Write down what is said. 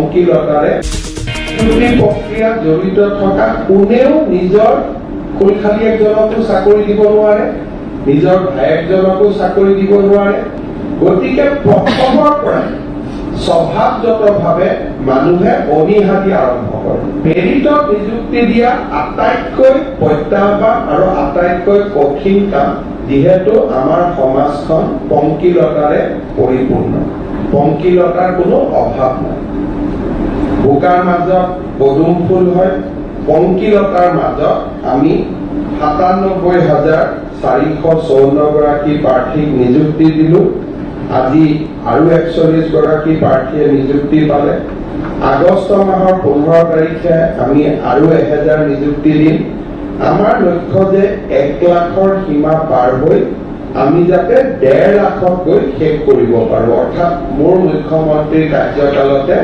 পঙ্কিলতাৰে নিযুক্তি প্ৰক্ৰিয়াত জড়িত থকা কোনেও নিজৰ খুলখালিয়েকজনকো চাকৰি দিব নোৱাৰে, নিজৰ ভায়েকজনকো চাকৰি দিব নোৱাৰে। গতিকে প্ৰথমৰ পৰা স্বভাৱগতভাৱে মানুহে অনীহাতি আৰম্ভ কৰে। মেৰিটত নিযুক্তি দিয়া আটাইতকৈ প্ৰত্যাহ্বান আৰু আটাইতকৈ কঠিন কাম, যিহেতু আমাৰ সমাজখন পঙ্কিলতাৰে পৰিপূৰ্ণ, পঙ্কিলতাৰ কোনো অভাৱ নাই। বোকাৰ মাজত পদুম ফুল হয়, পঙ্কিলতাৰ মাজত আমি ৯৭,৪৫৪ গৰাকী প্ৰাৰ্থীক নিযুক্তি দিলো। আজি আৰু ৪১ গৰাকী প্ৰাৰ্থীয়ে নিযুক্তি পালে। আগষ্ট মাহৰ ১৫ তাৰিখে আমি আৰু ১,০০০ নিযুক্তি দিম। আমাৰ লক্ষ্য যে ১ লাখৰ সীমা পাৰ হৈ আমি যাতে ১.৫ লাখত গৈ শেষ কৰিব পাৰো, অৰ্থাৎ মোৰ মুখ্যমন্ত্ৰীৰ কাৰ্যকালতে